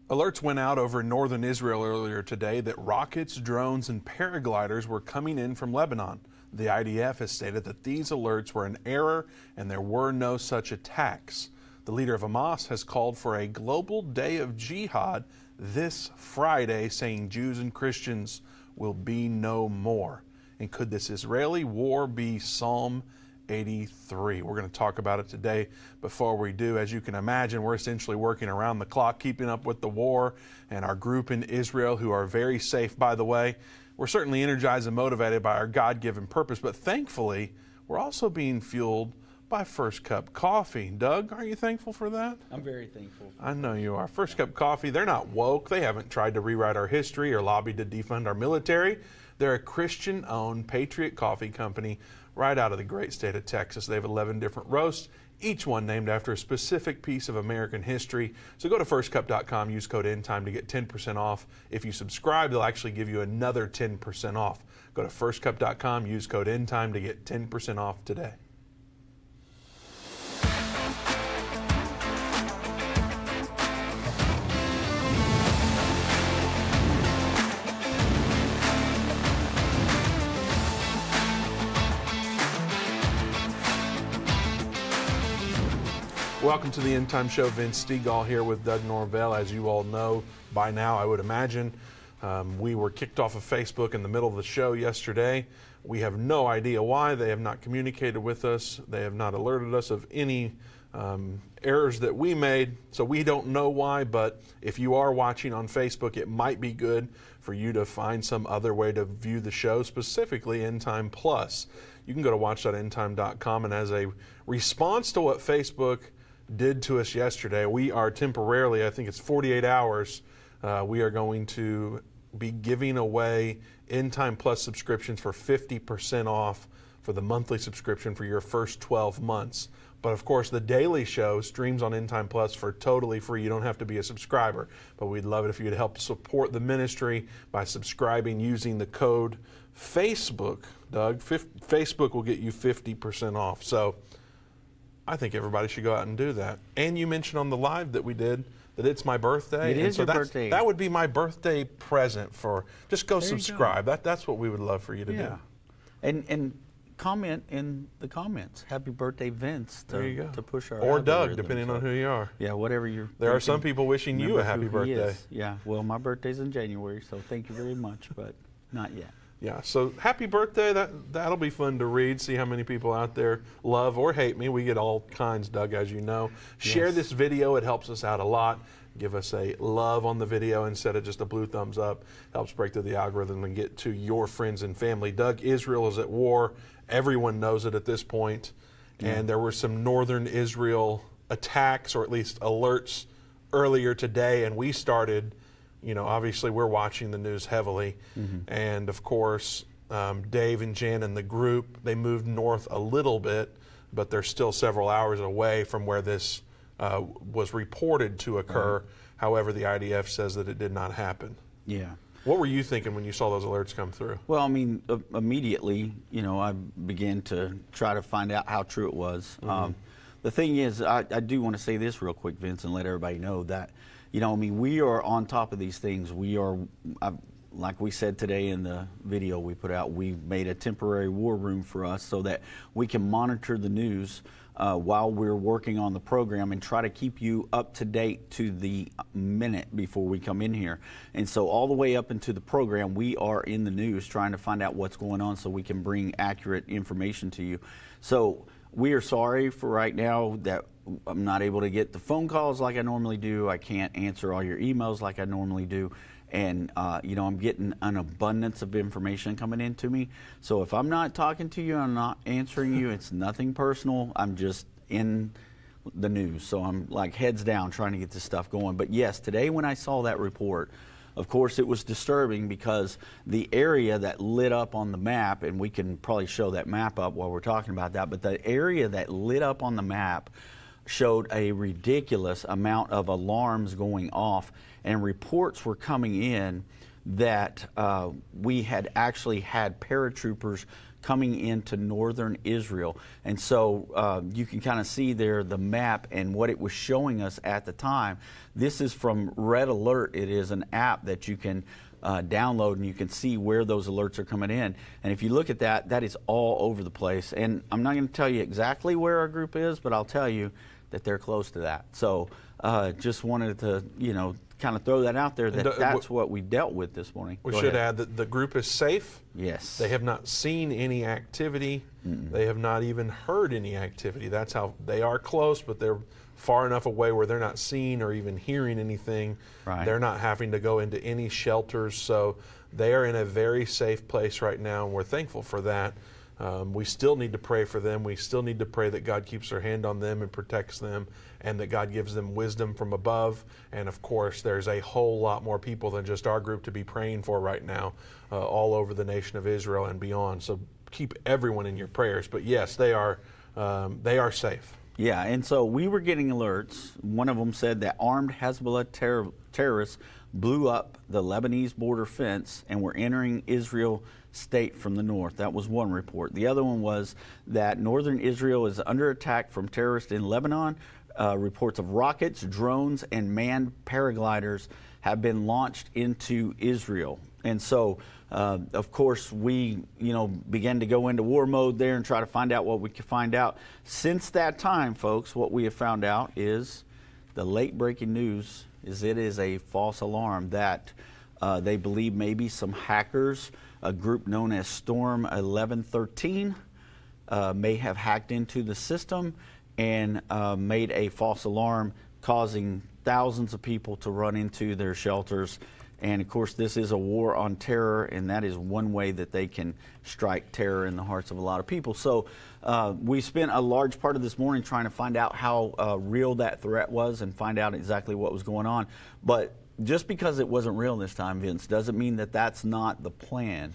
Alerts went out over northern Israel earlier today that rockets, drones, and paragliders were coming in from Lebanon. The IDF has stated that these alerts were an error and there were no such attacks. The leader of Hamas has called for a global day of Jihad this Friday, saying Jews and Christians will be no more. And could this Israeli war be Psalm 83? We're going to talk about it today. Before we do, as you can imagine, we're essentially working around the clock, keeping up with the war, and our group in Israel, who are very safe, by the way. We're certainly energized and motivated by our God-given purpose, but thankfully, we're also being fueled by First Cup Coffee. Doug, are you thankful for that? I'm very thankful. I know you are. First Cup Coffee, they're not woke. They haven't tried to rewrite our history or lobbied to defund our military. They're a Christian-owned Patriot coffee company right out of the great state of Texas. They have 11 different roasts, each one named after a specific piece of American history. So go to firstcup.com, use code Endtime to get 10% off. If you subscribe, they'll actually give you another 10% off. Go to firstcup.com, use code Endtime to get 10% off today. Welcome to the End Time Show. Vince Stegall here with Doug Norvell. As you all know by now, I would imagine, we were kicked off of Facebook in the middle of the show yesterday. We have no idea why. They have not communicated with us. They have not alerted us of any errors that we made, so we don't know why. But if you are watching on Facebook, it might be good for you to find some other way to view the show, specifically End Time Plus. You can go to watch.endtime.com, and as a response to what Facebook did to us yesterday, we are temporarily, I think it's 48 hours, we are going to be giving away End Time Plus subscriptions for 50% off for the monthly subscription for your first 12 months. But of course, the daily show streams on End Time Plus for totally free. You don't have to be a subscriber, but we'd love it if you'd help support the ministry by subscribing using the code Facebook. Doug, Facebook will get you 50% off. So I think everybody should go out and do that. And you mentioned on the live that we did that it's my birthday. It is your birthday. That would be my birthday present for, just go subscribe. That's what we would love for you to do. And comment in the comments. Happy birthday, Vince, to push our or Doug, algorithm. depending on who you are. Yeah, whatever you're There are some people wishing you a happy birthday. Yeah, well, my birthday's in January, so thank you very much, but not yet. Yeah, so happy birthday. That'll be fun to read, see how many people out there love or hate me. We get all kinds, Doug, as you know. Share this video. It helps us out a lot. Give us a love on the video instead of just a blue thumbs up. Helps break through the algorithm and get to your friends and family. Doug, Israel is at war. Everyone knows it at this point. And there were some northern Israel attacks, or at least alerts, earlier today, and we started, you know, obviously we're watching the news heavily. And of course, Dave and Jan and the group, they moved north a little bit, but they're still several hours away from where this was reported to occur. However, the IDF says that it did not happen. Yeah. What were you thinking when you saw those alerts come through? Well, I mean, immediately, you know, I began to try to find out how true it was. The thing is, I do want to say this real quick, Vince, and let everybody know that, you know, I mean, we are on top of these things. We are, like we said today in the video we put out, we made a temporary war room for us so that we can monitor the news while we're working on the program and try to keep you up to date to the minute before we come in here. And so all the way up into the program, we are in the news trying to find out what's going on so we can bring accurate information to you. So we are sorry for right now that I'm not able to get the phone calls like I normally do. I can't answer all your emails like I normally do. And, you know, I'm getting an abundance of information coming into me. So if I'm not talking to you, I'm not answering you, it's nothing personal. I'm just in the news. So I'm like heads down trying to get this stuff going. But yes, today when I saw that report, of course, it was disturbing because the area that lit up on the map, and we can probably show that map up while we're talking about that, but the area that lit up on the map showed a ridiculous amount of alarms going off, and reports were coming in that we had actually had paratroopers coming into northern Israel. And so you can kind of see there the map and what it was showing us at the time. This is from Red Alert. It is an app that you can download, and you can see where those alerts are coming in. And if you look at that, that is all over the place. And I'm not going to tell you exactly where our group is, but I'll tell you that they're close to that. So just wanted to, kind of throw that out there, that that's what we dealt with this morning. We should add that the group is safe. Yes. They have not seen any activity. They have not even heard any activity. That's how they are close, but they're far enough away where they're not seeing or even hearing anything. Right. They're not having to go into any shelters. So they are in a very safe place right now, and we're thankful for that. We still need to pray for them. We still need to pray that God keeps their hand on them and protects them, and that God gives them wisdom from above. And of course, there's a whole lot more people than just our group to be praying for right now, all over the nation of Israel and beyond. So keep everyone in your prayers. But yes, they are safe. Yeah, and so we were getting alerts. One of them said that armed Hezbollah terrorists blew up the Lebanese border fence and were entering Israel state from the north. That was one report. The other one was that northern Israel is under attack from terrorists in Lebanon. Reports of rockets, drones, and manned paragliders have been launched into Israel. And so, of course, we began to go into war mode there and try to find out what we could find out. Since that time, folks, what we have found out is the late breaking news is it is a false alarm that they believe maybe some hackers, a group known as Storm 1113, may have hacked into the system and made a false alarm, causing thousands of people to run into their shelters. And of course, this is a war on terror, and that is one way that they can strike terror in the hearts of a lot of people. So we spent a large part of this morning trying to find out how real that threat was and find out exactly what was going on. But just because it wasn't real this time, Vince, doesn't mean that that's not the plan,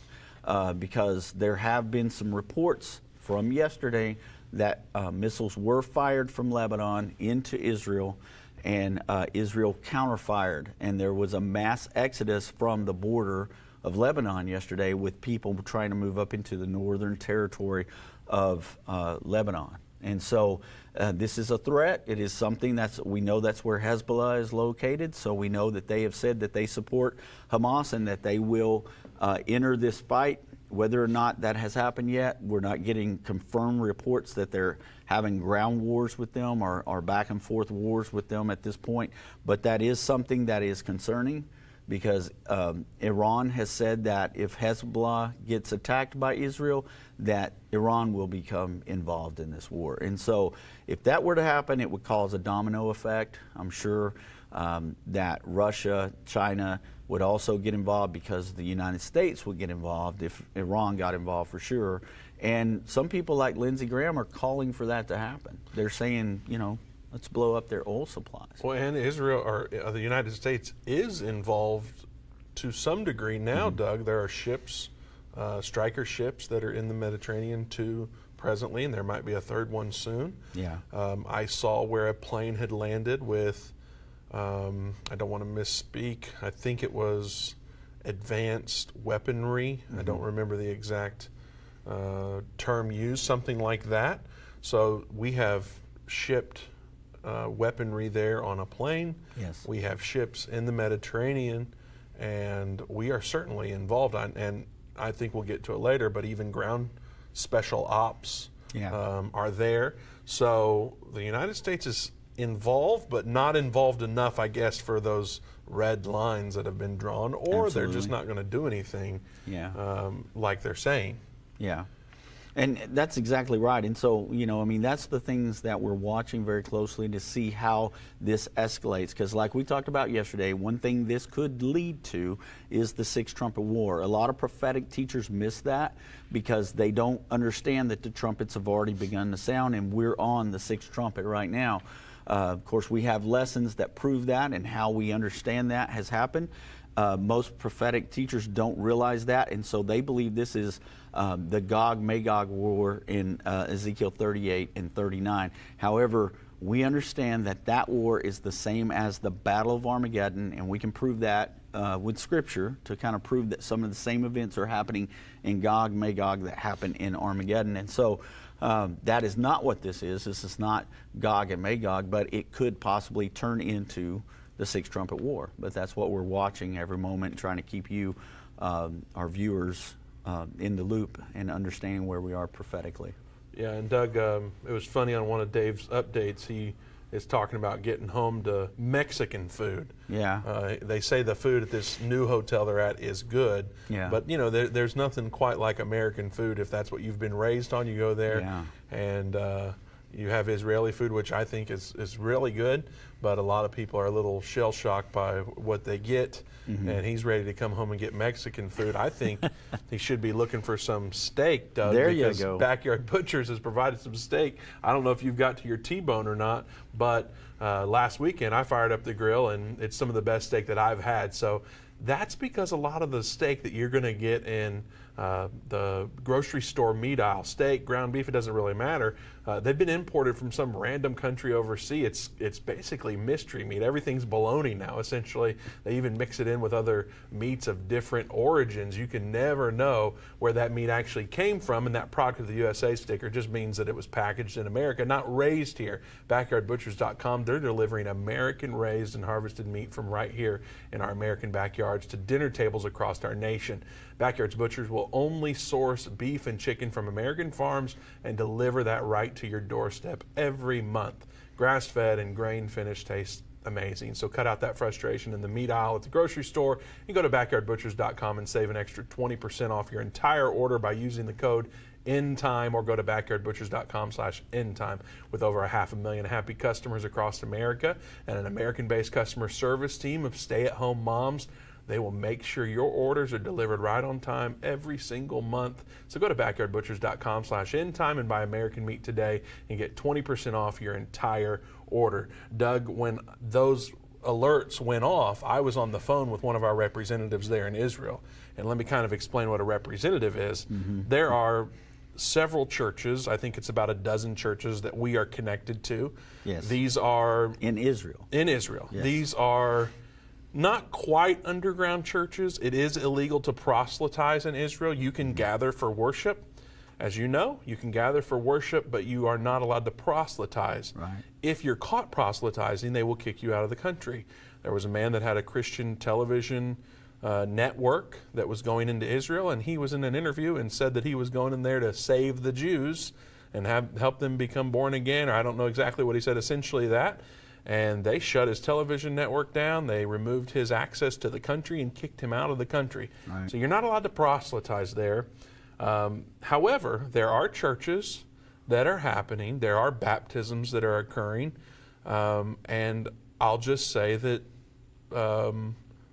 because there have been some reports from yesterday that missiles were fired from Lebanon into Israel, and Israel counterfired, and there was a mass exodus from the border of Lebanon yesterday, with people trying to move up into the northern territory of Lebanon. And so this is a threat. It is something we know that's where Hezbollah is located, so we know that they have said that they support Hamas and that they will enter this fight. Whether or not that has happened yet, we're not getting confirmed reports that they're having ground wars with them or back and forth wars with them at this point. But that is something that is concerning, because Iran has said that if Hezbollah gets attacked by Israel, that Iran will become involved in this war. And so if that were to happen, it would cause a domino effect. I'm sure that Russia, China would also get involved, because the United States would get involved if Iran got involved, for sure. And some people like Lindsey Graham are calling for that to happen. They're saying, let's blow up their oil supplies. Well, and Israel, or the United States, is involved to some degree now, Doug. There are ships, striker ships, that are in the Mediterranean too presently, and there might be a third one soon. Yeah. I saw where a plane had landed with, I don't want to misspeak, I think it was advanced weaponry. I don't remember the exact term used, something like that. So we have shipped weaponry there on a plane. Yes. We have ships in the Mediterranean, and we are certainly involved and I think we'll get to it later, but even ground special ops are there. So the United States is involved, but not involved enough, I guess, for those red lines that have been drawn, or They're just not going to do anything like they're saying. Yeah. And that's exactly right. And so, that's the things that we're watching very closely to see how this escalates. Because like we talked about yesterday, one thing this could lead to is the Sixth Trumpet War. A lot of prophetic teachers miss that because they don't understand that the trumpets have already begun to sound, and we're on the sixth trumpet right now. Of course, we have lessons that prove that, and how we understand that has happened. Most prophetic teachers don't realize that, and so they believe this is the Gog-Magog war in Ezekiel 38 and 39. However, We understand that that war is the same as the Battle of Armageddon, and we can prove that with Scripture to kind of prove that some of the same events are happening in Gog, Magog that happened in Armageddon. And so that is not what this is. This is not Gog and Magog, but it could possibly turn into the Sixth Trumpet War. But that's what we're watching every moment, trying to keep you, our viewers, in the loop and understanding where we are prophetically. Yeah, and Doug, it was funny on one of Dave's updates, he is talking about getting home to Mexican food. Yeah. They say the food at this new hotel they're at is good, Yeah. but you know there's nothing quite like American food if that's what you've been raised on. You go there, Yeah. and you have Israeli food, which I think is really good, but a lot of people are a little shell-shocked by what they get, and he's ready to come home and get Mexican food. I think he should be looking for some steak, Doug, There you because go. Backyard Butchers has provided some steak. I don't know if you've got to your T-bone or not, but last weekend I fired up the grill, and it's some of the best steak that I've had. So that's because a lot of the steak that you're going to get in the grocery store meat aisle, steak, ground beef, it doesn't really matter. They've been imported from some random country overseas. It's basically mystery meat. Everything's bologna now, essentially. They even mix it in with other meats of different origins. You can never know where that meat actually came from, and that product of the USA sticker just means that it was packaged in America, not raised here. BackyardButchers.com, they're delivering American-raised and harvested meat from right here in our American backyards to dinner tables across our nation. Backyard's Butchers will only source beef and chicken from American farms and deliver that right to your doorstep every month. Grass-fed and grain-finished taste amazing. So cut out that frustration in the meat aisle at the grocery store and go to BackyardButchers.com and save an extra 20% off your entire order by using the code Endtime, or go to BackyardButchers.com/Endtime. With over 500,000 happy customers across America and an American-based customer service team of stay-at-home moms, they will make sure your orders are delivered right on time every single month. So go to BackyardButchers.com/Endtime and buy American meat today and get 20% off your entire order. Doug, when those alerts went off, I was on the phone with one of our representatives there in Israel. And let me kind of explain what a representative is. There are several churches, I think it's about a dozen churches that we are connected to. Yes. These are In Israel. in Israel. Yes. These are not quite underground churches. It is illegal to proselytize in Israel. You can gather for worship. As you know, you can gather for worship, but you are not allowed to proselytize. Right. If you're caught proselytizing, they will kick you out of the country. There was a man that had a Christian television network that was going into Israel, and he was in an interview and said that he was going in there to save the Jews and help them become born again, or I don't know exactly what he said, essentially that. And they shut his television network down. They removed his access to the country and kicked him out of the country. Right. So you're not allowed to proselytize there. However, there are churches that are happening. There are baptisms that are occurring. And I'll just say that a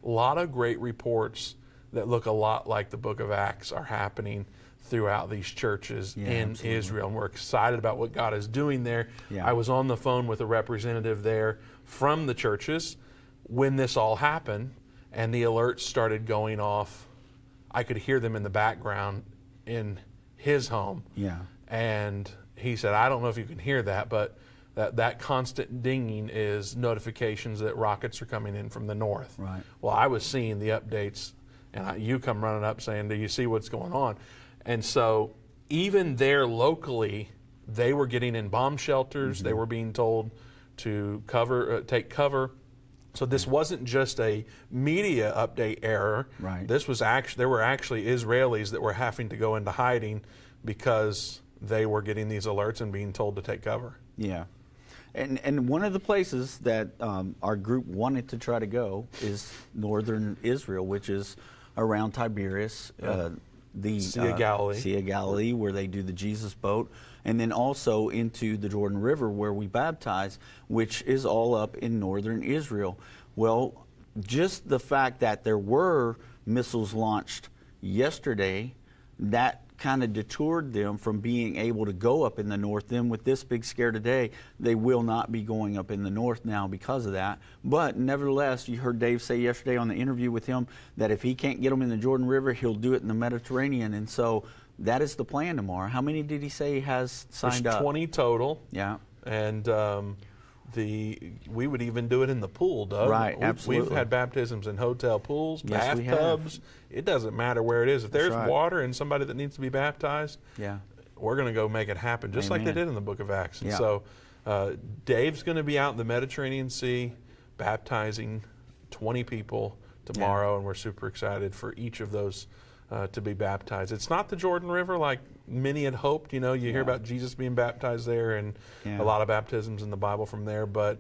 lot of great reports that look a lot like the book of Acts are happening throughout these churches in absolutely. Israel. And we're excited about what God is doing there. Yeah. I was on the phone with a representative there from the churches when this all happened, and the alerts started going off. I could hear them in the background in his home. Yeah. And he said, I don't know if you can hear that, but that constant dinging is notifications that rockets are coming in from the north. Right. Well, I was seeing the updates, and you come running up saying, do you see what's going on? And so even there locally, they were getting in bomb shelters. They were being told to take cover. So this wasn't just a media update error. Right. This was there were actually Israelis that were having to go into hiding because they were getting these alerts and being told to take cover. Yeah. And one of the places that our group wanted to try to go is northern Israel, which is around Tiberias, the Sea of Galilee. Sea of Galilee, where they do the Jesus boat, and then also into the Jordan River where we baptize, which is all up in northern Israel. Well, just the fact that there were missiles launched yesterday, that kind of detoured them from being able to go up in the north. Then with this big scare today, they will not be going up in the north now because of that. But nevertheless, you heard Dave say yesterday on the interview with him that if he can't get them in the Jordan River, he'll do it in the Mediterranean. And so that is the plan tomorrow. How many did he say he has signed There's up? 20 total. Yeah. And we would even do it in the pool, Doug. Right, We've absolutely. had baptisms in hotel pools, Yes, we bathtubs. It doesn't matter where it is. If there's right. water and somebody that needs to be baptized, Yeah. we're going to go make it happen, just like they Amen. did in the book of Acts. And Yeah. so Dave's going to be out in the Mediterranean Sea baptizing 20 people tomorrow, and we're super excited for each of those to be baptized. It's not the Jordan River like many had hoped. You know, you hear about Jesus being baptized there, and a lot of baptisms in the Bible from there, but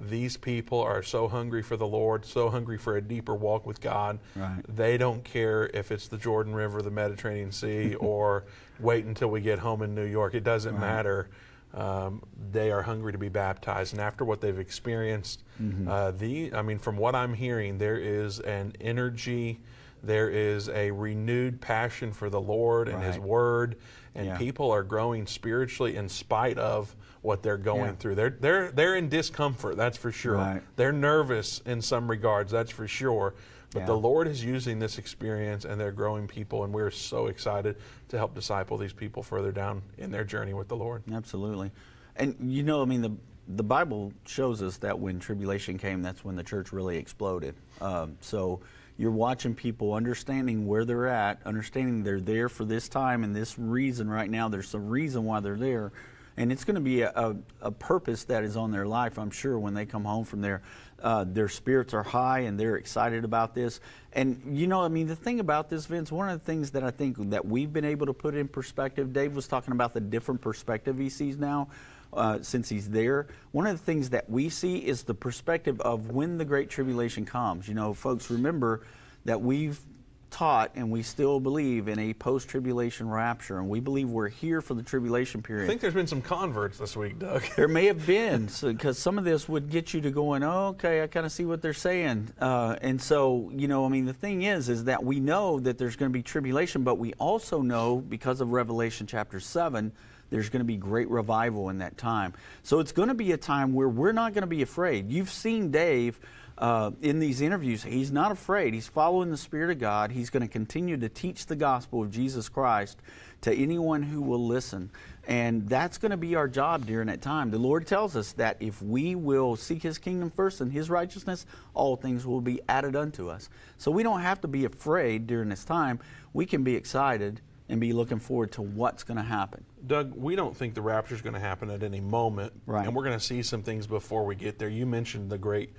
these people are so hungry for the Lord, so hungry for a deeper walk with God. Right. They don't care if it's the Jordan River, the Mediterranean Sea, or wait until we get home in New York. It doesn't matter. They are hungry to be baptized, and after what they've experienced, from what I'm hearing, there is an energy, there is a renewed passion for the Lord and His Word, and people are growing spiritually in spite of what they're going through. They're in discomfort, that's for sure. Right. They're nervous in some regards, that's for sure. But the Lord is using this experience, and they're growing people, and we're so excited to help disciple these people further down in their journey with the Lord. Absolutely. And you know, I mean, the Bible shows us that when tribulation came, that's when the church really exploded. So you're watching people understanding where they're at, understanding they're there for this time and this reason right now. There's a reason why they're there. And it's going to be a purpose that is on their life, I'm sure, when they come home from there. Their spirits are high and they're excited about this. And, you know, I mean, the thing about this, Vince, one of the things that I think that we've been able to put in perspective, Dave was talking about the different perspective he sees now since he's there. One of the things that we see is the perspective of when the Great Tribulation comes. You know, folks, remember that we've taught and we still believe in a post-tribulation rapture, and we believe we're here for the tribulation period. I think there's been some converts this week, Doug. There may have been, because some of this would get you to going, oh, okay, I kind of see what they're saying. And so, you know, I mean, the thing is that we know that there's going to be tribulation, but we also know, because of Revelation chapter 7, there's going to be great revival in that time. So it's going to be a time where we're not going to be afraid. You've seen Dave in these interviews. He's not afraid. He's following the Spirit of God. He's going to continue to teach the gospel of Jesus Christ to anyone who will listen. And that's going to be our job during that time. The Lord tells us that if we will seek His kingdom first and His righteousness, all things will be added unto us. So we don't have to be afraid during this time. We can be excited and be looking forward to what's going to happen. Doug, we don't think the rapture is going to happen at any moment. Right. And we're going to see some things before we get there. You mentioned the great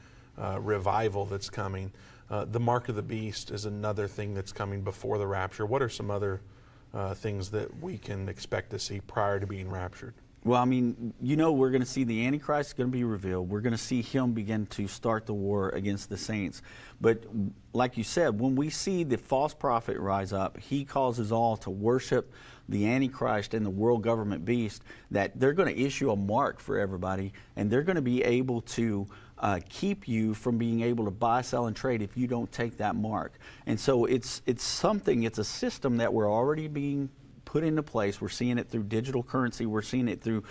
revival that's coming. The mark of the beast is another thing that's coming before the rapture. What are some other things that we can expect to see prior to being raptured? Well, I mean, you know, we're going to see the Antichrist is going to be revealed. We're going to see him begin to start the war against the saints. But like you said, when we see the false prophet rise up, he causes all to worship the Antichrist and the world government beast, that they're going to issue a mark for everybody, and they're going to be able to keep you from being able to buy, sell, and trade if you don't take that mark. And so it's a system that we're already being put into place. We're seeing it through digital currency. We're seeing it through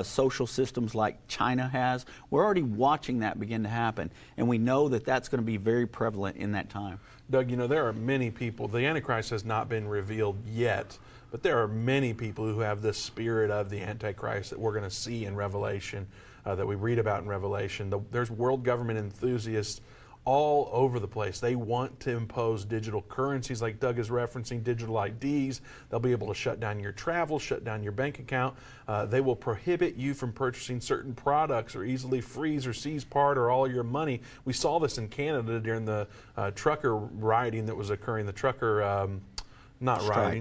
social systems like China has. We're already watching that begin to happen, and we know that that's going to be very prevalent in that time. Doug, you know, there are many people, the Antichrist has not been revealed yet, but there are many people who have the spirit of the Antichrist that we're going to see in Revelation, that we read about in Revelation. There's world government enthusiasts all over the place. They want to impose digital currencies like Doug is referencing, digital IDs. They'll be able to shut down your travel, shut down your bank account. They will prohibit you from purchasing certain products or easily freeze or seize part or all your money. We saw this in Canada during the trucker rioting that was occurring, the trucker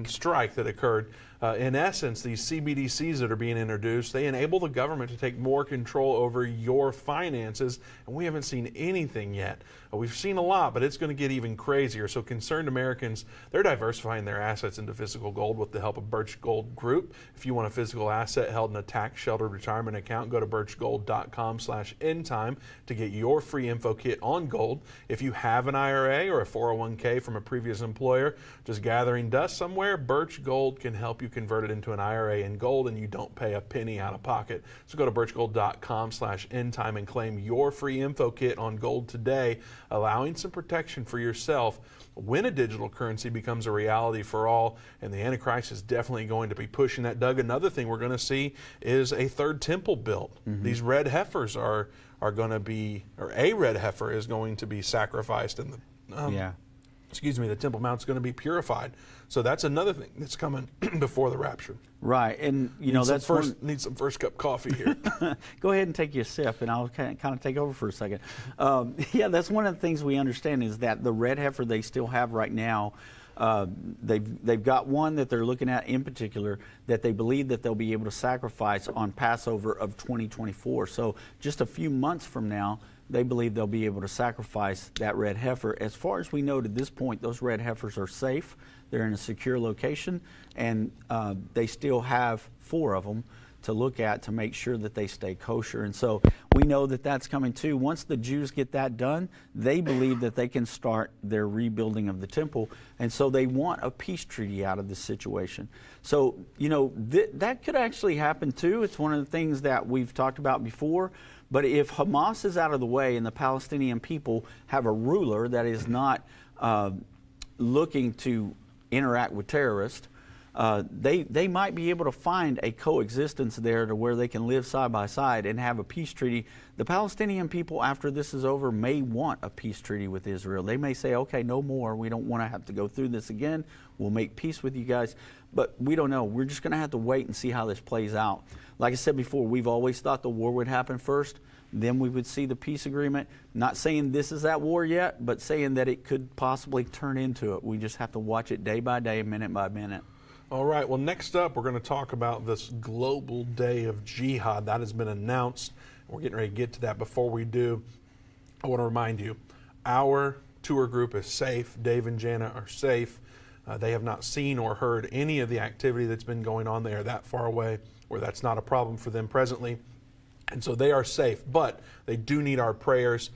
strike that occurred. In essence, these CBDCs that are being introduced, they enable the government to take more control over your finances, and we haven't seen anything yet. We've seen a lot, but it's going to get even crazier. So concerned Americans, they're diversifying their assets into physical gold with the help of Birch Gold Group. If you want a physical asset held in a tax-sheltered retirement account, go to birchgold.com/endtime to get your free info kit on gold. If you have an IRA or a 401k from a previous employer just gathering dust somewhere, Birch Gold can help you you convert it into an IRA in gold, and you don't pay a penny out of pocket. So go to birchgold.com/endtime and claim your free info kit on gold today, allowing some protection for yourself when a digital currency becomes a reality for all. And the Antichrist is definitely going to be pushing that. Doug, another thing we're going to see is a third temple built. These red heifers are going to be, or a red heifer is going to be sacrificed, and the Temple Mount's going to be purified. So that's another thing that's coming before the rapture. Right, and need some first cup coffee here. Go ahead and take you a sip, and I'll kind of take over for a second. That's one of the things we understand is that the red heifer they still have right now. They've got one that they're looking at in particular that they believe that they'll be able to sacrifice on Passover of 2024. So just a few months from now, they believe they'll be able to sacrifice that red heifer. As far as we know to this point, those red heifers are safe. They're in a secure location, and they still have 4 of them to look at to make sure that they stay kosher. And so we know that that's coming too. Once the Jews get that done, they believe that they can start their rebuilding of the temple. And so they want a peace treaty out of this situation. So, that could actually happen too. It's one of the things that we've talked about before. But if Hamas is out of the way and the Palestinian people have a ruler that is not looking to interact with terrorists, they might be able to find a coexistence there to where they can live side by side and have a peace treaty. The Palestinian people, after this is over, may want a peace treaty with Israel. They may say, okay, no more. We don't want to have to go through this again. We'll make peace with you guys. But we don't know. We're just going to have to wait and see how this plays out. Like I said before, we've always thought the war would happen first. Then we would see the peace agreement. Not saying this is that war yet, but saying that it could possibly turn into it. We just have to watch it day by day, minute by minute. All right, well, next up, we're going to talk about this global day of jihad. That has been announced. We're getting ready to get to that. Before we do, I want to remind you, our tour group is safe. Dave and Jana are safe. They have not seen or heard any of the activity that's been going on. They are that far away where that's not a problem for them presently. And so they are safe, but they do need our prayers.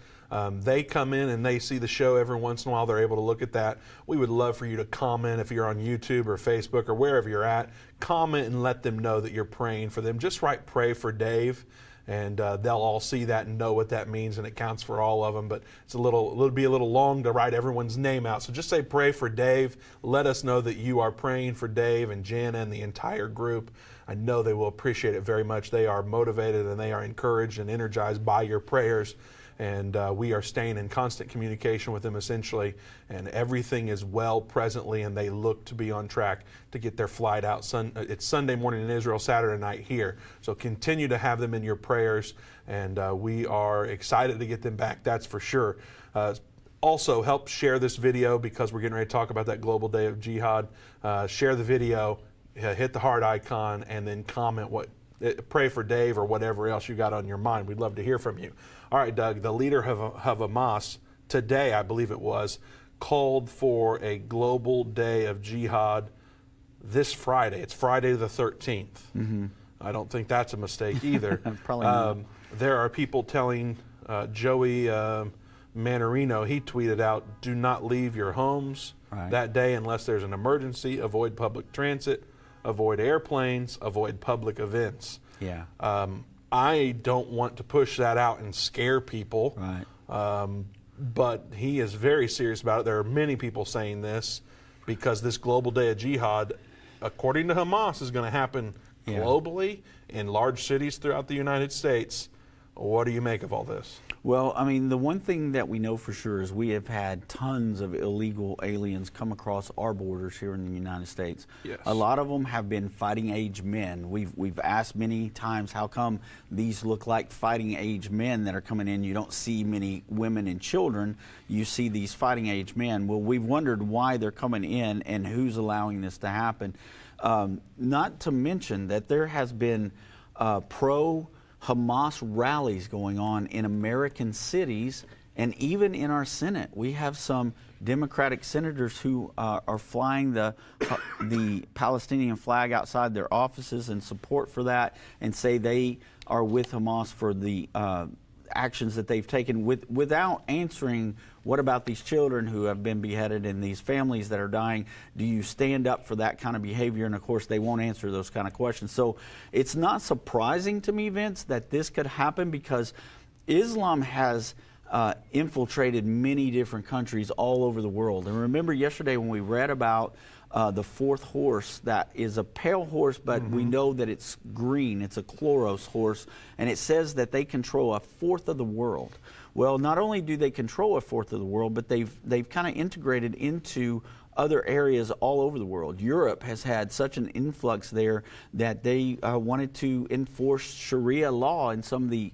They come in and they see the show every once in a while. They're able to look at that. We would love for you to comment if you're on YouTube or Facebook or wherever you're at. Comment and let them know that you're praying for them. Just write "Pray for Dave," and they'll all see that and know what that means, and it counts for all of them. But it'll be a little long to write everyone's name out. So just say "Pray for Dave." Let us know that you are praying for Dave and Jana and the entire group. I know they will appreciate it very much. They are motivated and they are encouraged and energized by your prayers. And we are staying in constant communication with them essentially, and everything is well presently, and they look to be on track to get their flight out. It's Sunday morning in Israel, Saturday night here. So continue to have them in your prayers, and we are excited to get them back, that's for sure. Also, help share this video because we're getting ready to talk about that global day of jihad. Share the video, hit the heart icon, and then comment pray for Dave or whatever else you got on your mind. We'd love to hear from you. All right, Doug, the leader of Hamas today, I believe it was, called for a global day of jihad this Friday. It's Friday the 13th. Mm-hmm. I don't think that's a mistake either. Probably not. There are people telling Joey Manarino, he tweeted out, do not leave your homes that day unless there's an emergency, avoid public transit, avoid airplanes, avoid public events. Yeah. I don't want to push that out and scare people, but he is very serious about it. There are many people saying this because this global day of jihad, according to Hamas, is going to happen globally in large cities throughout the United States. What do you make of all this? Well, I mean, the one thing that we know for sure is we have had tons of illegal aliens come across our borders here in the United States. Yes. A lot of them have been fighting age men. We've asked many times, how come these look like fighting age men that are coming in? You don't see many women and children. You see these fighting age men. Well, we've wondered why they're coming in and who's allowing this to happen. Not to mention that there has been pro-Hamas rallies going on in American cities and even in our Senate. We have some Democratic senators who are flying the Palestinian flag outside their offices in support for that and say they are with Hamas for the actions that they've taken without answering, what about these children who have been beheaded and these families that are dying? Do you stand up for that kind of behavior? And of course, they won't answer those kind of questions. So it's not surprising to me, Vince, that this could happen, because Islam has infiltrated many different countries all over the world. And remember yesterday when we read about the fourth horse, that is a pale horse, but we know that it's green. It's a chloros horse, and it says that they control a fourth of the world. Well, not only do they control a fourth of the world, but they've kind of integrated into other areas all over the world. Europe has had such an influx there that they wanted to enforce Sharia law in some of the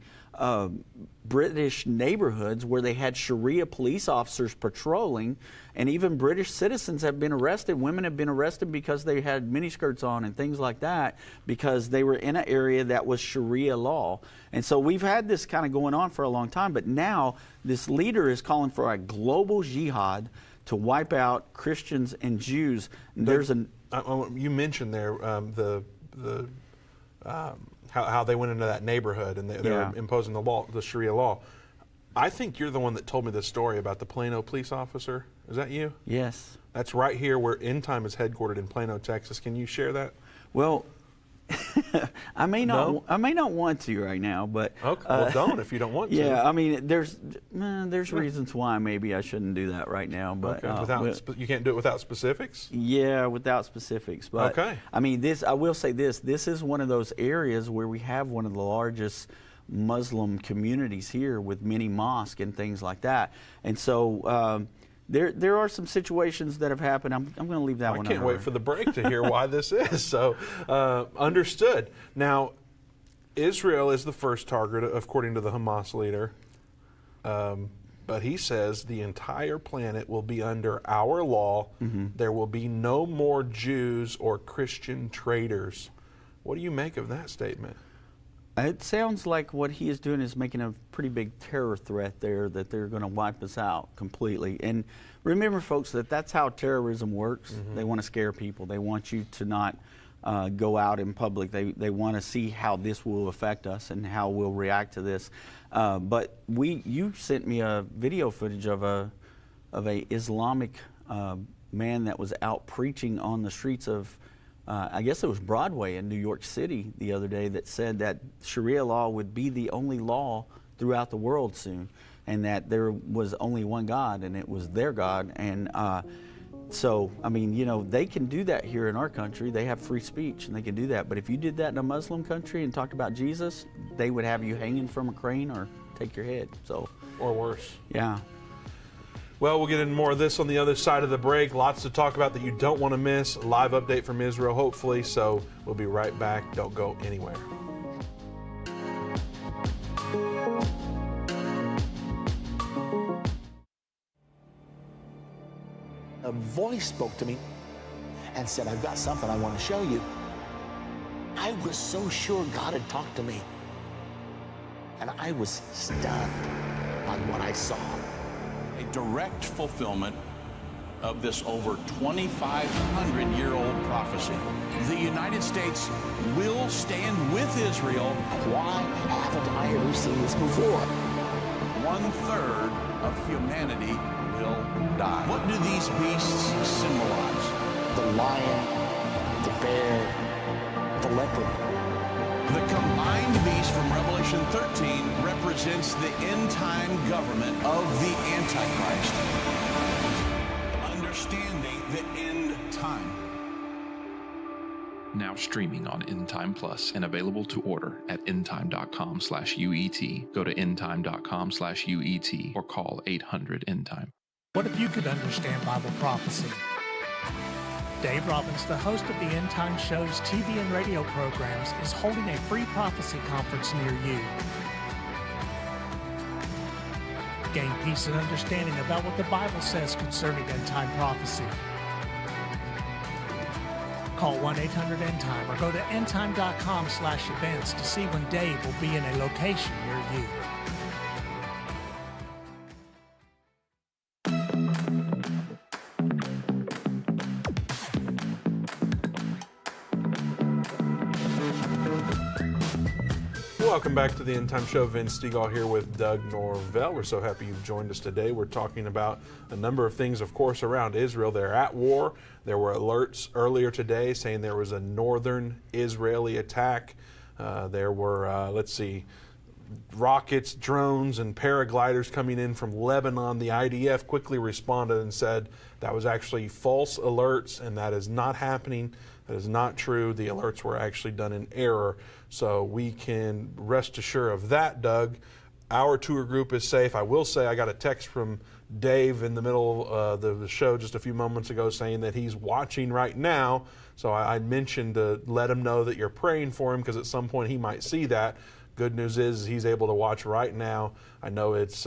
British neighborhoods where they had Sharia police officers patrolling, and even British citizens have been arrested. Women have been arrested because they had miniskirts on and things like that, because they were in an area that was Sharia law. And so we've had this kind of going on for a long time, but now this leader is calling for a global jihad to wipe out Christians and Jews. And there's an you mentioned there how they went into that neighborhood and they were imposing the law, the Sharia law. I think you're the one that told me this story about the Plano police officer. Is that you? Yes. That's right here where Endtime is headquartered in Plano, Texas. Can you share that? Well, I may not want to right now, but okay. Well, don't if you don't want to. Yeah, I mean, there's reasons why maybe I shouldn't do that right now, but you can't do it without specifics. Yeah, without specifics. But okay. I mean, I will say this is one of those areas where we have one of the largest Muslim communities here, with many mosques and things like that, and so. There are some situations that have happened. I'm going to leave that one. I can't wait for the break to hear why this is. So, understood. Now, Israel is the first target, according to the Hamas leader. But he says the entire planet will be under our law. There will be no more Jews or Christian traitors. What do you make of that statement? It sounds like what he is doing is making a pretty big terror threat there, that they're going to wipe us out completely. And remember, folks, that's how terrorism works. They want to scare people. They want you to not go out in public. They want to see how this will affect us and how we'll react to this. But you sent me a video footage of a Islamic man that was out preaching on the streets of I guess it was Broadway in New York City the other day, that said that Sharia law would be the only law throughout the world soon, and that there was only one God, and it was their God. And so, I mean, you know, they can do that here in our country. They have free speech, and they can do that. But if you did that in a Muslim country and talked about Jesus, they would have you hanging from a crane or take your head. So, or worse. Yeah. Well, we'll get into more of this on the other side of the break. Lots to talk about that you don't want to miss. A live update from Israel, hopefully. So we'll be right back. Don't go anywhere. A voice spoke to me and said, I've got something I want to show you. I was so sure God had talked to me. And I was stunned by what I saw. A direct fulfillment of this over 2,500-year-old prophecy. The United States will stand with Israel. Why haven't I ever seen this before? 1/3 of humanity will die. What do these beasts symbolize? The lion, the bear, the leopard. The combined beast from Revelation 13 represents the end-time government of the Antichrist. Understanding the end time. Now streaming on Endtime Plus and available to order at endtime.com/UET. Go to endtime.com/UET or call 800-ENDTIME. What if you could understand Bible prophecy? Dave Robbins, the host of the End Time Show's TV and radio programs, is holding a free prophecy conference near you. Gain peace and understanding about what the Bible says concerning end time prophecy. Call 1-800-ENDTIME or go to endtime.com/events to see when Dave will be in a location near you. Welcome back to the End Time Show. Vince Stegall here with Doug Norvell. We're so happy you've joined us today. We're talking about a number of things, of course, around Israel. They're at war. There were alerts earlier today saying there was a northern Israeli attack. There were, rockets, drones, and paragliders coming in from Lebanon. The IDF quickly responded and said that was actually false alerts, and that is not happening. That is not true. The alerts were actually done in error. So we can rest assured of that, Doug. Our tour group is safe. I will say I got a text from Dave in the middle of the show just a few moments ago saying that he's watching right now. So I mentioned to let him know that you're praying for him because at some point he might see that. Good news is he's able to watch right now. I know it's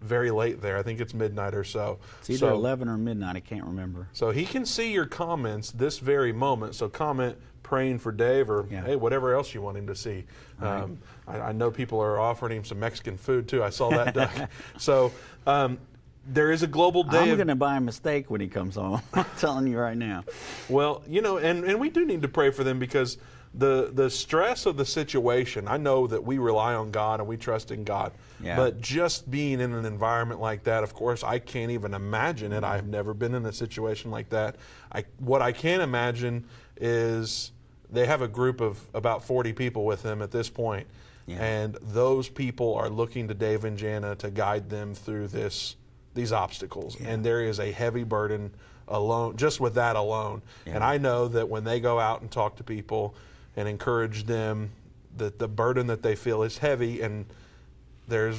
very late there. I think it's midnight or so. It's either 11 or midnight. I can't remember. So he can see your comments this very moment. So comment praying for Dave or, hey, whatever else you want him to see. Right. I know people are offering him some Mexican food, too. I saw that, Doug. So there is a global day. I'm going to buy him a steak when he comes home. I'm telling you right now. Well, you know, and we do need to pray for them because the stress of the situation, I know that we rely on God and we trust in God. Yeah. But just being in an environment like that, of course, I can't even imagine it. I've never been in a situation like that. What I can imagine is they have a group of about 40 people with them at this point. Yeah. And those people are looking to Dave and Jana to guide them through these obstacles. Yeah. And there is a heavy burden alone, just with that alone. Yeah. And I know that when they go out and talk to people and encourage them, that the burden that they feel is heavy, and there's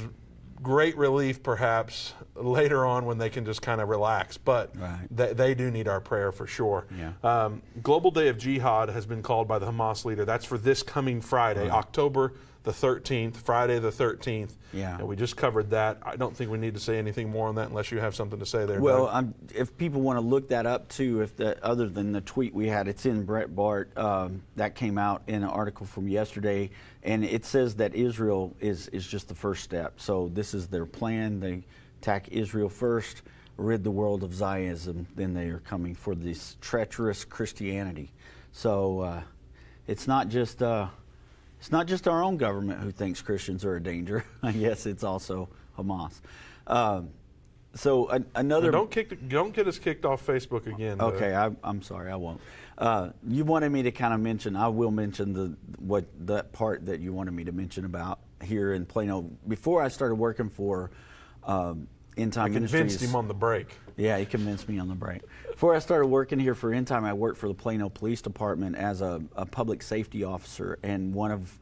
great relief perhaps later on when they can just kind of relax. But they do need our prayer for sure. Yeah. Global Day of Jihad has been called by the Hamas leader. That's for this coming Friday, October the 13th, Friday the 13th. Yeah. And we just covered that. I don't think we need to say anything more on that unless you have something to say there. Well, if people want to look that up too, other than the tweet we had, it's in Brett Bart. That came out in an article from yesterday, and it says that Israel is just the first step. So this is their plan. They attack Israel first, rid the world of Zionism, then they are coming for this treacherous Christianity. So it's not just our own government who thinks Christians are a danger. I guess it's also Hamas. Another. Don't get us kicked off Facebook again. Okay, I'm sorry, I won't. You wanted me to kind of mention. I will mention that part that you wanted me to mention about here in Plano. Before I started working for End Time Ministries. I convinced him on the break. Yeah, he convinced me on the break. Before I started working here for End Time, I worked for the Plano Police Department as a public safety officer, and one of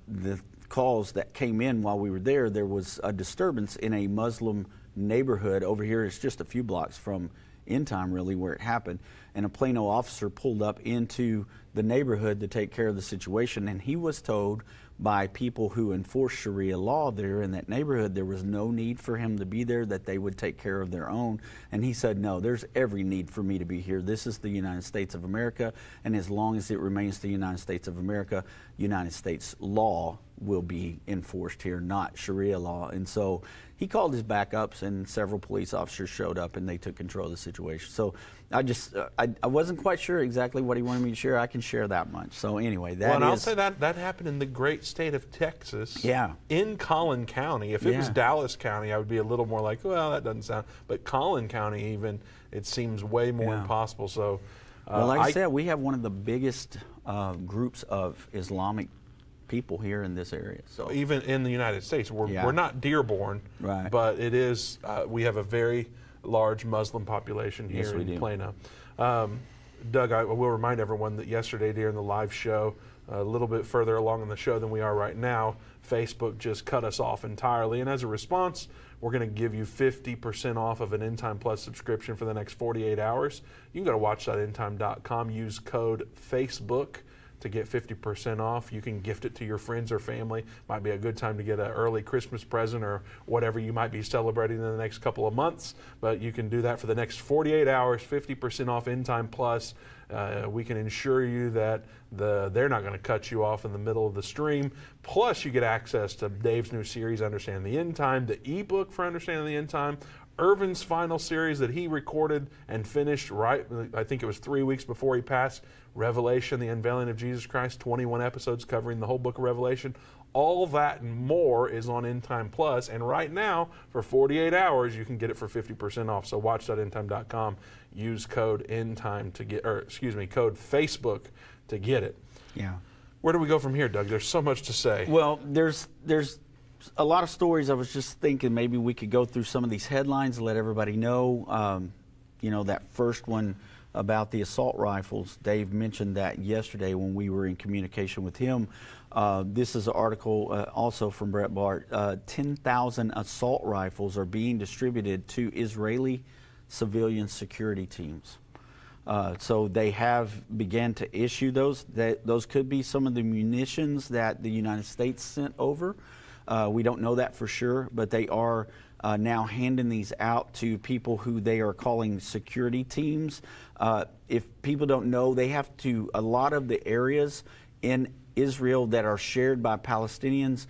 the calls that came in while we were there was a disturbance in a Muslim neighborhood over here. It's just a few blocks from End Time, really, where it happened, and a Plano officer pulled up into the neighborhood to take care of the situation, and he was told by people who enforce Sharia law there in that neighborhood there was no need for him to be there, that they would take care of their own. And he said, no, there's every need for me to be here. This is the United States of America, and as long as it remains the United States of America, United States law will be enforced here, not Sharia law. And so he called his backups, and several police officers showed up, and they took control of the situation. So I wasn't quite sure exactly what he wanted me to share. I can share that much. So anyway, I'll say that happened in the great state of Texas. Yeah. In Collin County. If it was Dallas County, I would be a little more like, well, that doesn't sound. But Collin County, even, it seems way more impossible. So, well, like I said, we have one of the biggest groups of Islamic people here in this area. So even in the United States, we're not Dearborn, right? But it is. We have a very large Muslim population here in Plano. Doug, I will remind everyone that yesterday during the live show, a little bit further along in the show than we are right now, Facebook just cut us off entirely, and as a response, we're going to give you 50% off of an Endtime Plus subscription for the next 48 hours. You can go to watch.endtime.com, use code Facebook to get 50% off. You can gift it to your friends or family. Might be a good time to get an early Christmas present or whatever you might be celebrating in the next couple of months. But you can do that for the next 48 hours, 50% off Endtime Plus. We can ensure you that they're not going to cut you off in the middle of the stream. Plus, you get access to Dave's new series, Understanding the End Time, the ebook for Understanding the End Time, Irvin's final series that he recorded and finished right, I think it was 3 weeks before he passed, Revelation, the Unveiling of Jesus Christ, 21 episodes covering the whole book of Revelation. All that and more is on Endtime Plus, and right now, for 48 hours, you can get it for 50% off. So watch.endtime.com, use code Endtime to get, or excuse me, code Facebook to get it. Yeah. Where do we go from here, Doug? There's so much to say. Well, there's a lot of stories. I was just thinking maybe we could go through some of these headlines and let everybody know. That first one about the assault rifles. Dave mentioned that yesterday when we were in communication with him. This is an article also from Brett Bart. 10,000 assault rifles are being distributed to Israeli civilian security teams. So they have began to issue those. Those could be some of the munitions that the United States sent over. We don't know that for sure, but they are now handing these out to people who they are calling security teams. If people don't know, they have to, a lot of the areas in Israel that are shared by Palestinians,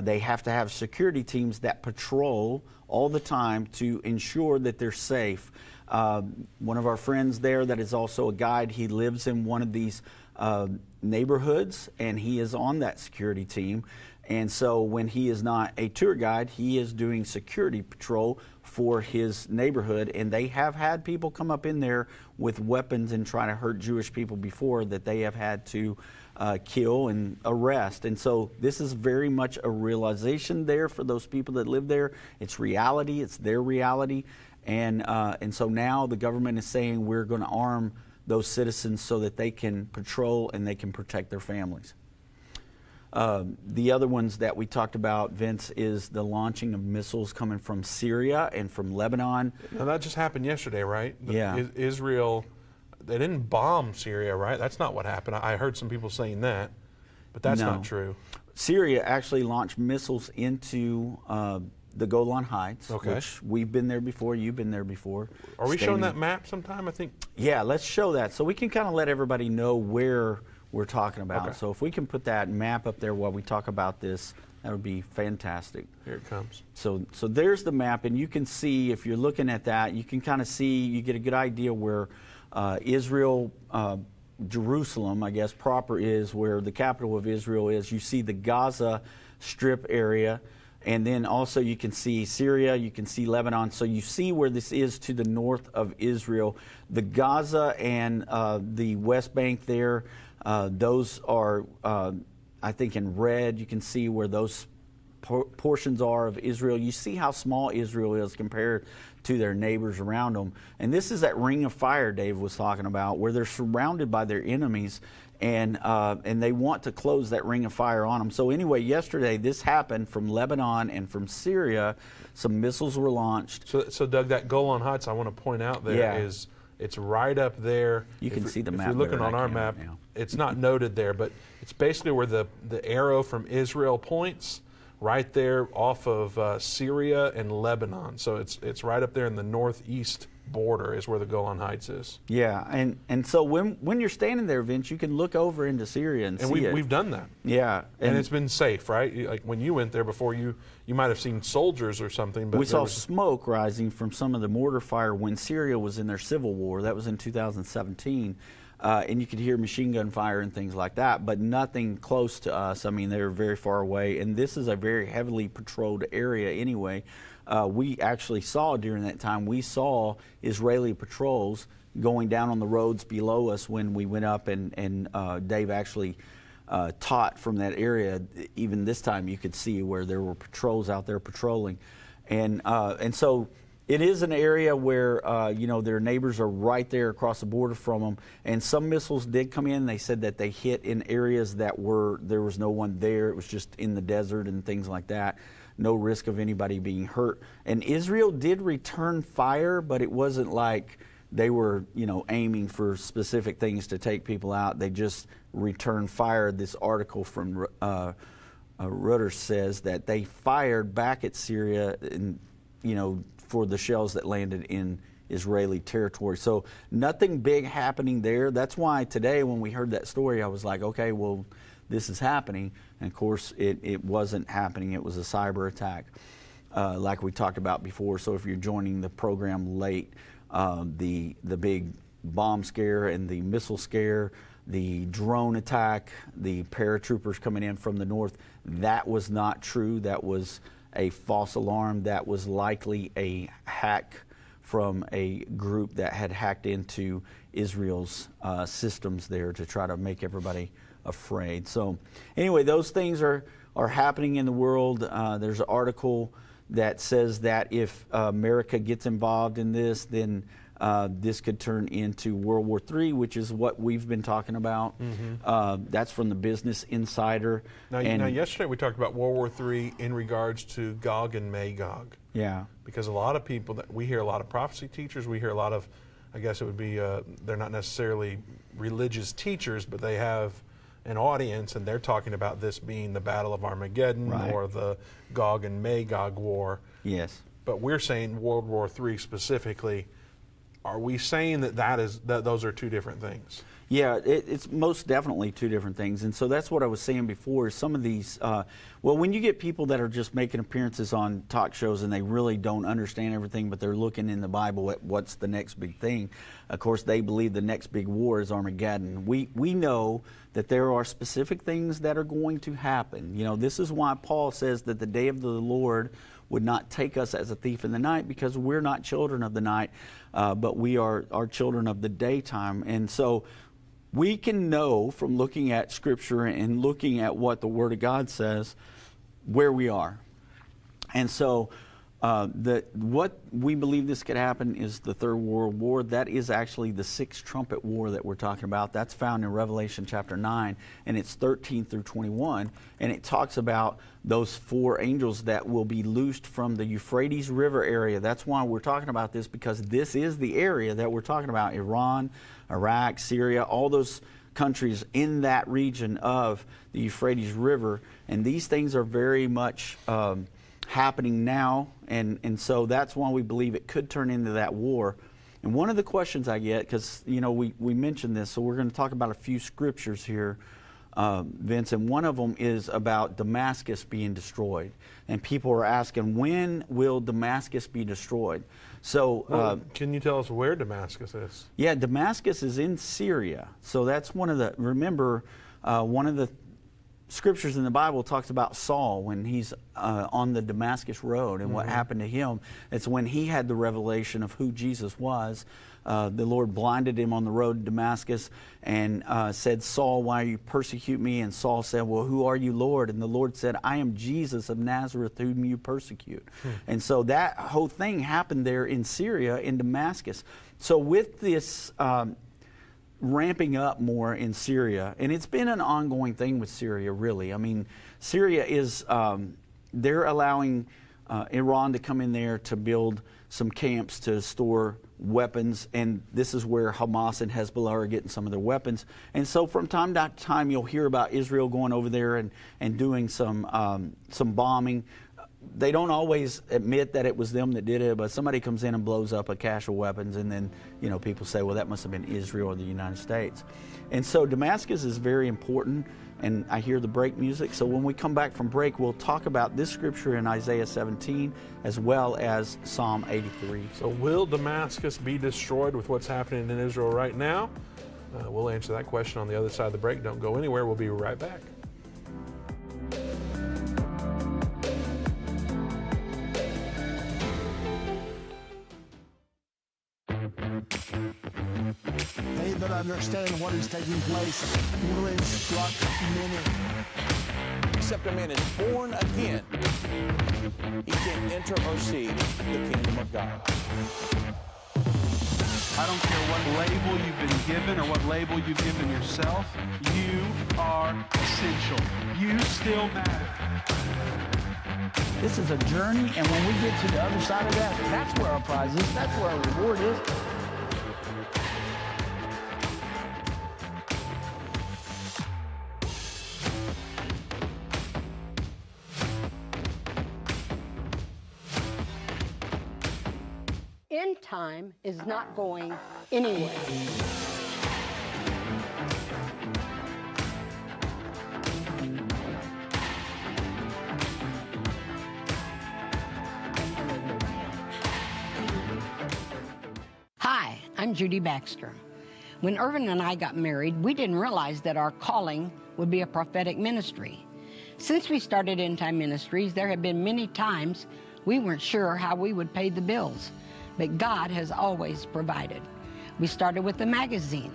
they have to have security teams that patrol all the time to ensure that they're safe. One of our friends there that is also a guide, he lives in one of these neighborhoods, and he is on that security team. And so when he is not a tour guide, he is doing security patrol for his neighborhood. And they have had people come up in there with weapons and try to hurt Jewish people before that they have had to kill and arrest. And so this is very much a realization there for those people that live there. It's reality. It's their reality. And so now the government is saying we're going to arm those citizens so that they can patrol and they can protect their families. The other ones that we talked about, Vince, is the launching of missiles coming from Syria and from Lebanon. Now that just happened yesterday, right? Yeah. Israel, they didn't bomb Syria, right? That's not what happened. I heard some people saying that, but that's not true. Syria actually launched missiles into the Golan Heights, which we've been there before, you've been there before. Are we showing that map sometime, I think? Yeah, let's show that so we can kind of let everybody know where we're talking about. Okay. So if we can put that map up there while we talk about this, that would be fantastic. Here it comes. So there's the map, and you can see, if you're looking at that, you can kind of see, you get a good idea where Israel, Jerusalem, I guess, proper is, where the capital of Israel is. You see the Gaza Strip area, and then also you can see Syria, you can see Lebanon. So you see where this is to the north of Israel. The Gaza and the West Bank there, those are, I think, in red. You can see where those portions are of Israel. You see how small Israel is compared to their neighbors around them. And this is that ring of fire Dave was talking about, where they're surrounded by their enemies, and they want to close that ring of fire on them. So anyway, yesterday this happened from Lebanon and from Syria. Some missiles were launched. So Doug, that Golan Heights, I want to point out there is, it's right up there. You can see the map. If you're looking on our map, it's not noted there, but it's basically where the arrow from Israel points, right there off of Syria and Lebanon. So it's right up there in the northeast border is where the Golan Heights is. Yeah, and so when you're standing there, Vince, you can look over into Syria and see it. We've done that. Yeah, and it's been safe, right? Like when you went there before, you might have seen soldiers or something. But we saw smoke rising from some of the mortar fire when Syria was in their civil war. That was in 2017. And you could hear machine gun fire and things like that, but nothing close to us. I mean, they were very far away, and this is a very heavily patrolled area anyway. We actually saw during that time, we saw Israeli patrols going down on the roads below us when we went up, and Dave actually taught from that area. Even this time you could see where there were patrols out there patrolling. And so it is an area where, their neighbors are right there across the border from them. And some missiles did come in. They said that they hit in areas that there was no one there. It was just in the desert and things like that. No risk of anybody being hurt. And Israel did return fire, but it wasn't like they were, aiming for specific things to take people out. They just returned fire. This article from Reuters says that they fired back at Syria and, for the shells that landed in Israeli territory. So nothing big happening there. That's why today when we heard that story, I was like, okay, well, this is happening. And of course, it wasn't happening. It was a cyber attack. like we talked about before. So if you're joining the program late, the big bomb scare and the missile scare, the drone attack, the paratroopers coming in from the north, that was not true. That was a false alarm. That was likely a hack from a group that had hacked into Israel's systems there to try to make everybody afraid. So anyway, those things are happening in the world. There's an article that says that if America gets involved in this, then this could turn into World War III, which is what we've been talking about. That's from the Business Insider. Now, yesterday we talked about World War III in regards to Gog and Magog. Yeah. Because a lot of people, we hear a lot of prophecy teachers, we hear a lot of, I guess it would be, they're not necessarily religious teachers, but they have an audience, and they're talking about this being the Battle of Armageddon, right, or the Gog and Magog War. Yes. But we're saying World War III specifically. Are we saying that those are two different things? Yeah, it's most definitely two different things. And so that's what I was saying before. Some of these, well, when you get people that are just making appearances on talk shows and they really don't understand everything, but they're looking in the Bible at what's the next big thing, of course, they believe the next big war is Armageddon. We know that there are specific things that are going to happen. You know, this is why Paul says that the day of the Lord would not take us as a thief in the night, because we're not children of the night, but we are children of the daytime. And so we can know from looking at Scripture and looking at what the Word of God says where we are. And so what we believe this could happen is the Third World War. That is actually the Sixth Trumpet War that we're talking about. That's found in Revelation chapter 9, and it's 13 through 21. And it talks about those four angels that will be loosed from the Euphrates River area. That's why we're talking about this, because this is the area that we're talking about. Iran, Iraq, Syria, all those countries in that region of the Euphrates River. And these things are very much happening now, and so that's why we believe it could turn into that war. And one of the questions I get, because we mentioned this, so we're going to talk about a few scriptures here, Vince, and one of them is about Damascus being destroyed. And people are asking, when will Damascus be destroyed? So, can you tell us where Damascus is? Yeah, Damascus is in Syria. So that's one of the, remember, one of the scriptures in the Bible talks about Saul when he's on the Damascus road and what happened to him. It's when he had the revelation of who Jesus was. The Lord blinded him on the road to Damascus and said, Saul, why you persecute me? And Saul said, well, who are you, Lord? And the Lord said, I am Jesus of Nazareth, whom you persecute. And so that whole thing happened there in Syria, in Damascus. So with this ramping up more in Syria, and it's been an ongoing thing with Syria, really. I mean, Syria is, they're allowing Iran to come in there to build some camps to store weapons, and this is where Hamas and Hezbollah are getting some of their weapons. And so from time to time, you'll hear about Israel going over there and doing some bombing. They don't always admit that it was them that did it, but somebody comes in and blows up a cache of weapons, and then people say, well, that must have been Israel or the United States. And so Damascus is very important, and I hear the break music. So when we come back from break, we'll talk about this scripture in Isaiah 17 as well as Psalm 83. So will Damascus be destroyed with what's happening in Israel right now? We'll answer that question on the other side of the break. Don't go anywhere. We'll be right back. They that understand what is taking place will instruct many. Except a man is born again, he can enter or see the kingdom of God. I don't care what label you've been given or what label you've given yourself. You are essential. You still matter. This is a journey, and when we get to the other side of that, that's where our prize is. That's where our reward is. Endtime is not going anywhere. I'm Judy Baxter. When Irvin and I got married, we didn't realize that our calling would be a prophetic ministry. Since we started Endtime Ministries, there have been many times we weren't sure how we would pay the bills, but God has always provided. We started with the magazine,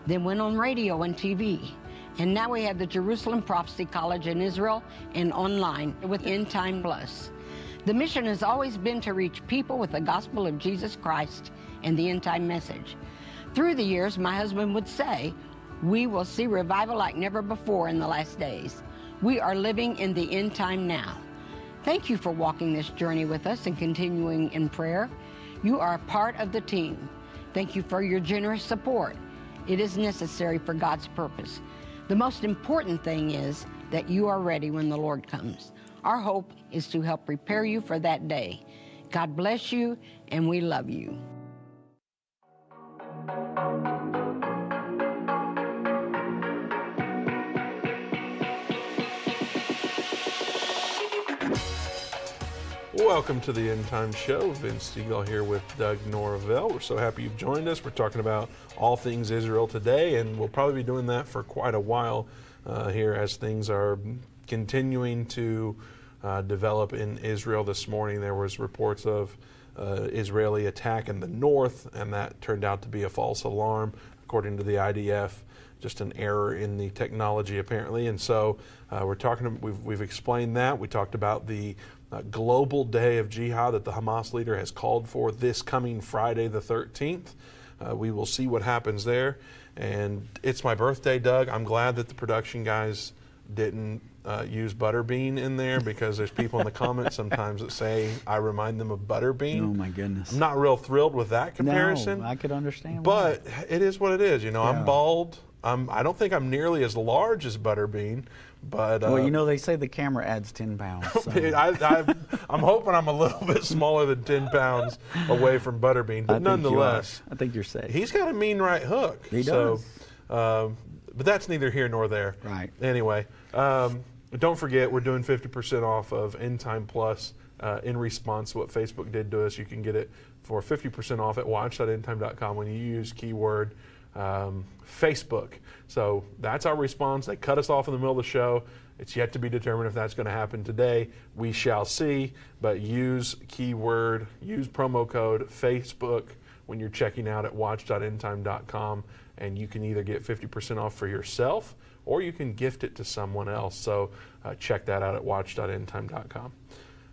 then went on radio and TV, and now we have the Jerusalem Prophecy College in Israel and online with Endtime Plus. The mission has always been to reach people with the gospel of Jesus Christ and the end-time message. Through the years, my husband would say, we will see revival like never before in the last days. We are living in the end time now. Thank you for walking this journey with us and continuing in prayer. You are a part of the team. Thank you for your generous support. It is necessary for God's purpose. The most important thing is that you are ready when the Lord comes. Our hope is to help prepare you for that day. God bless you, and we love you. Welcome to the End Time Show. Vince Stegall here with Doug Norvell. We're so happy you've joined us. We're talking about all things Israel today, and we'll probably be doing that for quite a while here as things are continuing to develop in Israel. This morning there was reports of Israeli attack in the north, and that turned out to be a false alarm, according to the IDF. Just an error in the technology, apparently. And so we're talking. We've explained that. We talked about the global day of Jihad that the Hamas leader has called for this coming Friday, the 13th. We will see what happens there. And it's my birthday, Doug. I'm glad that the production guys didn't use Butterbean in there, because there's people in the comments sometimes that say I remind them of Butterbean. Oh my goodness. I'm not real thrilled with that comparison. No, I could understand but why. It is what it is. You know, Yeah. I'm bald. I don't think I'm nearly as large as Butterbean, but well, you know, they say the camera adds 10 pounds. So. I'm hoping I'm a little bit smaller than 10 pounds away from Butterbean, but nonetheless, I think you're safe. He's got a mean right hook. He does. But that's neither here nor there. Right. Anyway, don't forget, we're doing 50% off of Endtime Plus in response to what Facebook did to us. You can get it for 50% off at watch.endtime.com when you use keyword Facebook. So that's our response. They cut us off in the middle of the show. It's yet to be determined if that's going to happen today. We shall see, but use promo code Facebook when you're checking out at watch.endtime.com, and you can either get 50% off for yourself or you can gift it to someone else. So check that out at watch.endtime.com.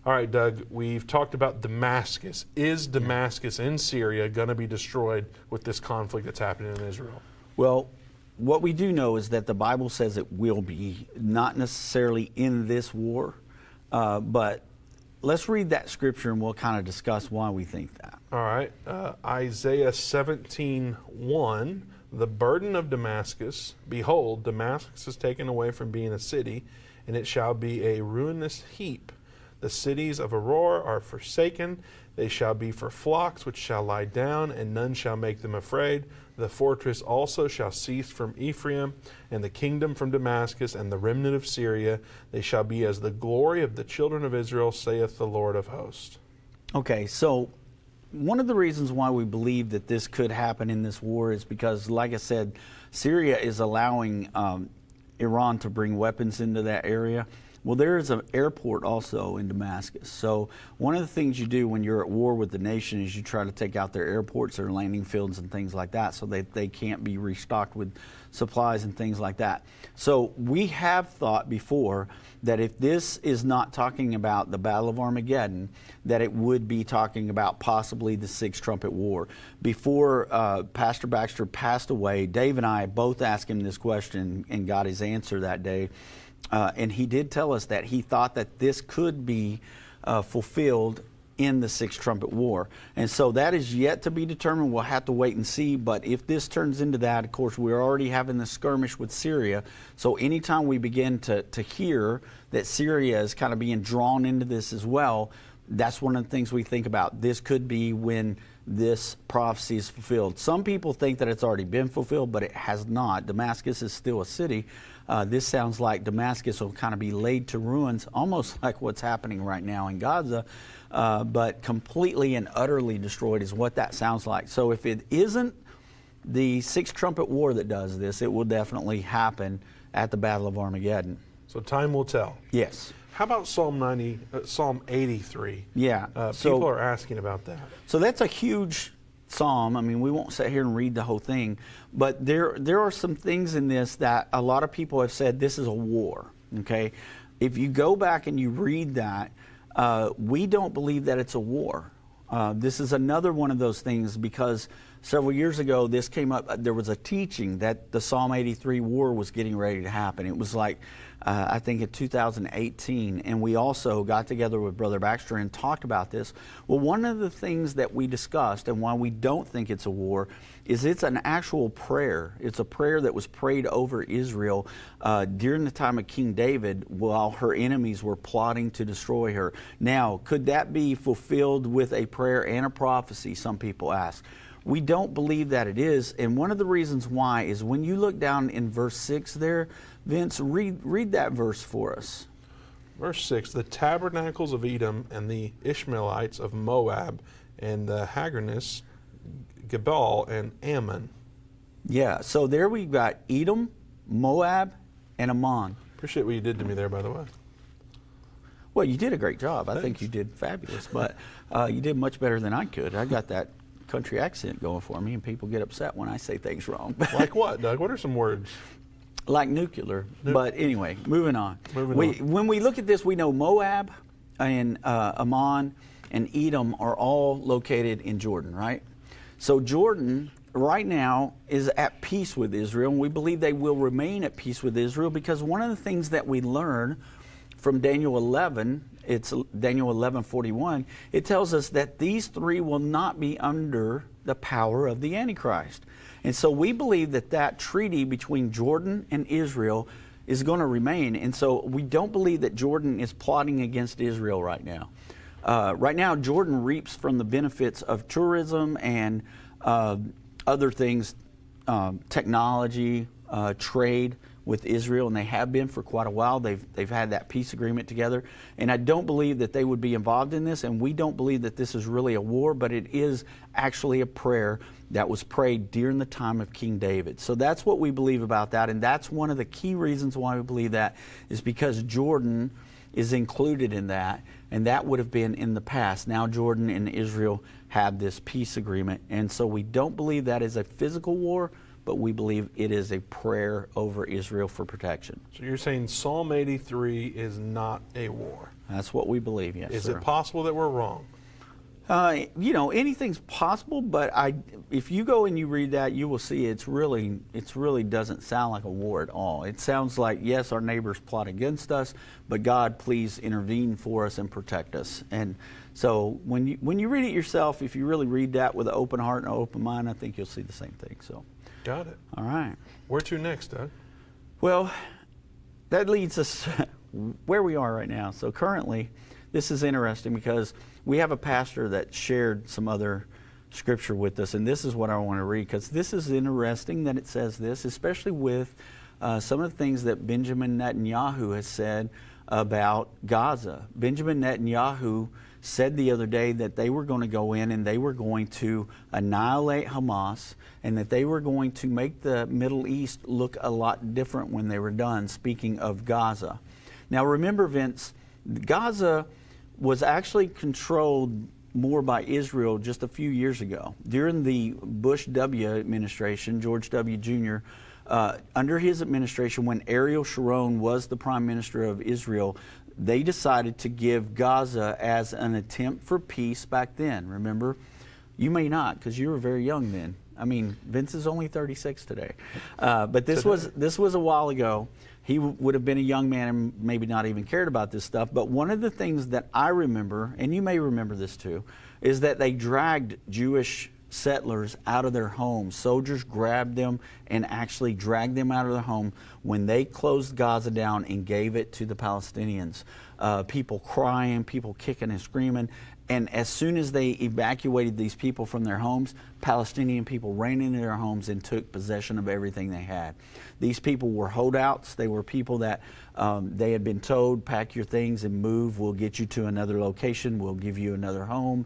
All right, Doug, we've talked about Damascus. Is Damascus in Syria going to be destroyed with this conflict that's happening in Israel? Well, what we do know is that the Bible says it will be, not necessarily in this war, but let's read that scripture and we'll kind of discuss why we think that. All right, Isaiah 17:1, the burden of Damascus, behold, Damascus is taken away from being a city, and it shall be a ruinous heap. The cities of Aurora are forsaken. They shall be for flocks which shall lie down, and none shall make them afraid. The fortress also shall cease from Ephraim, and the kingdom from Damascus, and the remnant of Syria. They shall be as the glory of the children of Israel, saith the Lord of hosts. Okay, so one of the reasons why we believe that this could happen in this war is because, like I said, Syria is allowing Iran to bring weapons into that area. Well, there is an airport also in Damascus. So one of the things you do when you're at war with the nation is you try to take out their airports, their landing fields and things like that, so that they can't be restocked with supplies and things like that. So we have thought before that if this is not talking about the Battle of Armageddon, that it would be talking about possibly the Sixth Trumpet War. Before Pastor Baxter passed away, Dave and I both asked him this question and got his answer that day. And he did tell us that he thought that this could be fulfilled in the Sixth Trumpet War. And so that is yet to be determined. We'll have to wait and see. But if this turns into that, of course, we're already having the skirmish with Syria. So anytime we begin to hear that Syria is kind of being drawn into this as well, that's one of the things we think about. This could be when this prophecy is fulfilled. Some people think that it's already been fulfilled, but it has not. Damascus is still a city. This sounds like Damascus will kind of be laid to ruins, almost like what's happening right now in Gaza, but completely and utterly destroyed is what that sounds like. So if it isn't the Sixth Trumpet War that does this, it will definitely happen at the Battle of Armageddon. So time will tell. Yes. How about Psalm 83? Yeah. People are asking about that. So that's a huge psalm. I mean, we won't sit here and read the whole thing, but there are some things in this that a lot of people have said this is a war. Okay, if you go back and you read that, we don't believe that it's a war. This is another one of those things because several years ago this came up. There was a teaching that the Psalm 83 war was getting ready to happen. It was like I think in 2018, and we also got together with Brother Baxter and talked about this. Well, one of the things that we discussed and why we don't think it's a war is it's an actual prayer. It's a prayer that was prayed over Israel during the time of King David while her enemies were plotting to destroy her. Now, could that be fulfilled with a prayer and a prophecy, some people ask. We don't believe that it is, and one of the reasons why is when you look down in verse 6 there, Vince, read that verse for us. Verse 6, the tabernacles of Edom and the Ishmaelites of Moab and the Hagarnists, Gebal and Ammon. Yeah, so there we've got Edom, Moab, and Ammon. Appreciate what you did to me there, by the way. Well, you did a great job. Thanks. I think you did fabulous, but you did much better than I could. I got that country accent going for me, and people get upset when I say things wrong. Like what, Doug? What are some words? Like nuclear. But anyway, moving on. Moving on. When we look at this, we know Moab and Ammon and Edom are all located in Jordan, right? So Jordan right now is at peace with Israel, and we believe they will remain at peace with Israel because one of the things that we learn from Daniel 11, it's Daniel 11:41, it tells us that these three will not be under the power of the Antichrist. And so we believe that that treaty between Jordan and Israel is going to remain. And so we don't believe that Jordan is plotting against Israel right now. Right now, Jordan reaps from the benefits of tourism and other things, technology, trade with Israel, and they have been for quite a while. They've had that peace agreement together. And I don't believe that they would be involved in this, and we don't believe that this is really a war, but it is actually a prayer that was prayed during the time of King David. So that's what we believe about that, and that's one of the key reasons why we believe that is because Jordan is included in that, and that would have been in the past. Now Jordan and Israel have this peace agreement, and so we don't believe that is a physical war, but we believe it is a prayer over Israel for protection. So you're saying Psalm 83 is not a war? That's what we believe, yes, Is sir. it possible that we're wrong? You know, anything's possible, but if you go and you read that, you will see it really doesn't sound like a war at all. It sounds like, yes, our neighbors plot against us, but God, please intervene for us and protect us. And so when you read it yourself, if you really read that with an open heart and an open mind, I think you'll see the same thing. So. Got it. All right. Where to next, Doug? Well, that leads us where we are right now. So currently, this is interesting because we have a pastor that shared some other scripture with us, and this is what I want to read because this is interesting that it says this, especially with some of the things that Benjamin Netanyahu has said about Gaza. Benjamin Netanyahu said the other day that they were going to go in and they were going to annihilate Hamas and that they were going to make the Middle East look a lot different when they were done, speaking of Gaza. Now remember, Vince, Gaza was actually controlled more by Israel just a few years ago. During the Bush W administration, George W. Jr., under his administration, when Ariel Sharon was the prime minister of Israel, they decided to give Gaza as an attempt for peace back then. Remember? You may not, because you were very young then. I mean, Vince is only 36 today. But this was a while ago. He would have been a young man and maybe not even cared about this stuff. But one of the things that I remember, and you may remember this too, is that they dragged Jewish settlers out of their homes. Soldiers grabbed them and actually dragged them out of their home when they closed Gaza down and gave it to the Palestinians. people crying, people kicking and screaming. And as soon as they evacuated these people from their homes, Palestinian people ran into their homes and took possession of everything they had. These people were holdouts. They were people that they had been told, pack your things and move. We'll get you to another location. We'll give you another home.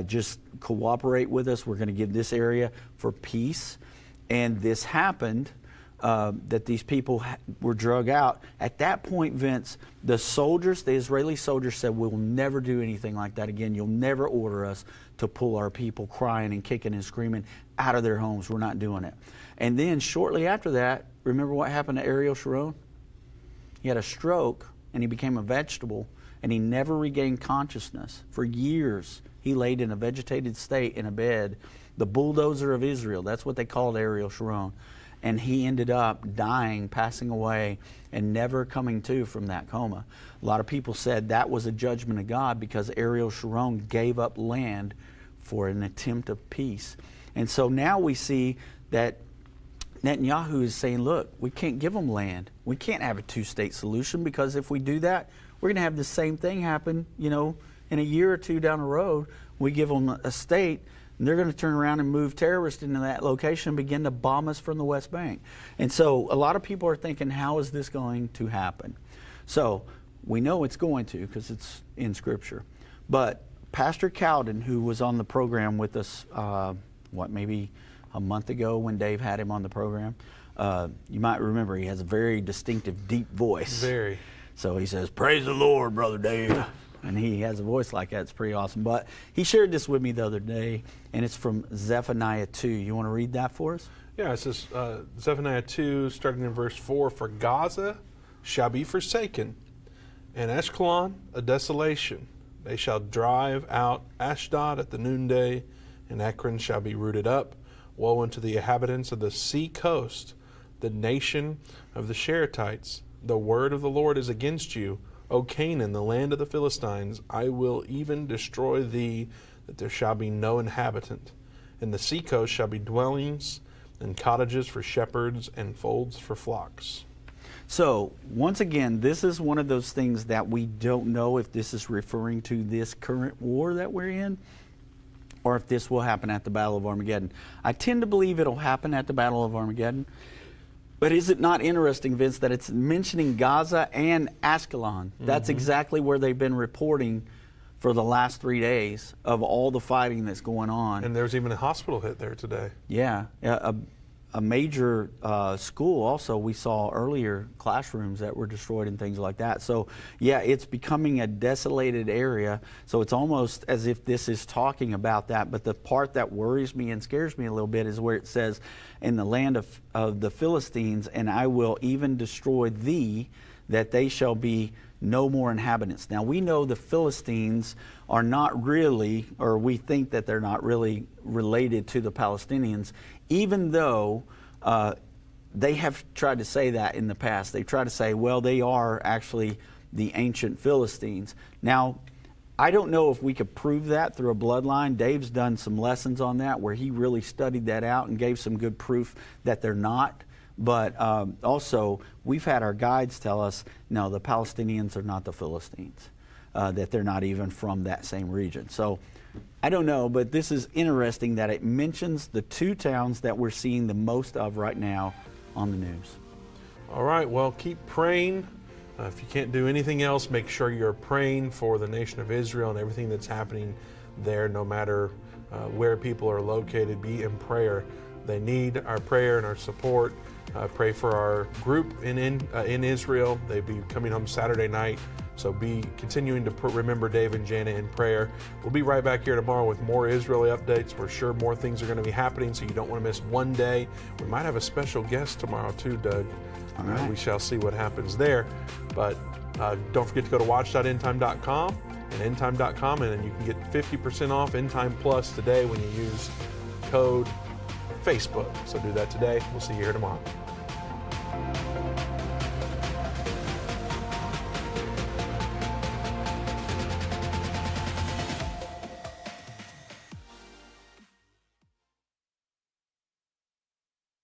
Just cooperate with us. We're going to give this area for peace. And this happened. That these people were drug out. At that point, Vince, the soldiers, the Israeli soldiers said, we'll never do anything like that again. You'll never order us to pull our people crying and kicking and screaming out of their homes. We're not doing it. And then shortly after that, remember what happened to Ariel Sharon? He had a stroke and he became a vegetable and he never regained consciousness. For years, he laid in a vegetated state in a bed. The bulldozer of Israel, that's what they called Ariel Sharon. And he ended up dying, passing away, and never coming to from that coma. A lot of people said that was a judgment of God because Ariel Sharon gave up land for an attempt of peace. And so now we see that Netanyahu is saying, look, we can't give them land. We can't have a two-state solution because if we do that, we're going to have the same thing happen, in a year or two down the road. We give them a state, and they're going to turn around and move terrorists into that location and begin to bomb us from the West Bank. And so a lot of people are thinking, how is this going to happen? So we know it's going to because it's in Scripture. But Pastor Cowden, who was on the program with us, maybe a month ago when Dave had him on the program, you might remember he has a very distinctive, deep voice. Very. So he says, praise the Lord, Brother Dave. And he has a voice like that. It's pretty awesome. But he shared this with me the other day, and it's from Zephaniah 2. You want to read that for us? Yeah, it says, Zephaniah 2, starting in verse 4, for Gaza shall be forsaken, and Ashkelon a desolation. They shall drive out Ashdod at the noonday, and Ekron shall be rooted up. Woe unto the inhabitants of the sea coast, the nation of the Sherethites. The word of the Lord is against you, O Canaan, the land of the Philistines. I will even destroy thee, that there shall be no inhabitant. And the sea coast shall be dwellings and cottages for shepherds and folds for flocks. So, once again, this is one of those things that we don't know if this is referring to this current war that we're in, or if this will happen at the Battle of Armageddon. I tend to believe it'll happen at the Battle of Armageddon. But is it not interesting, Vince, that it's mentioning Gaza and Ashkelon? That's exactly where they've been reporting for the last 3 days of all the fighting that's going on. And there's even a hospital hit there today. Yeah, a major school also we saw earlier, classrooms that were destroyed and things like that. So yeah, it's becoming a desolated area. So it's almost as if this is talking about that. But the part that worries me and scares me a little bit is where it says, in the land of the Philistines, and I will even destroy thee, that they shall be no more inhabitants. Now we know the Philistines are not really, or we think that they're not really related to the Palestinians, even though they have tried to say that in the past. They try to say, well, they are actually the ancient Philistines. Now, I don't know if we could prove that through a bloodline. Dave's done some lessons on that where he really studied that out and gave some good proof that they're not. But also, we've had our guides tell us, no, the Palestinians are not the Philistines, that they're not even from that same region. So I don't know, but this is interesting that it mentions the two towns that we're seeing the most of right now on the news. All right, well, keep praying. If you can't do anything else, make sure you're praying for the nation of Israel and everything that's happening there, no matter where people are located. Be in prayer. They need our prayer and our support. Pray for our group in Israel. They'll be coming home Saturday night, so be continuing to remember Dave and Jana in prayer. We'll be right back here tomorrow with more Israeli updates. We're sure more things are going to be happening, so you don't want to miss one day. We might have a special guest tomorrow too, Doug. All right. We shall see what happens there. But don't forget to go to watch.endtime.com and endtime.com, and then you can get 50% off Endtime Plus today when you use code Facebook. So do that today. We'll see you here tomorrow.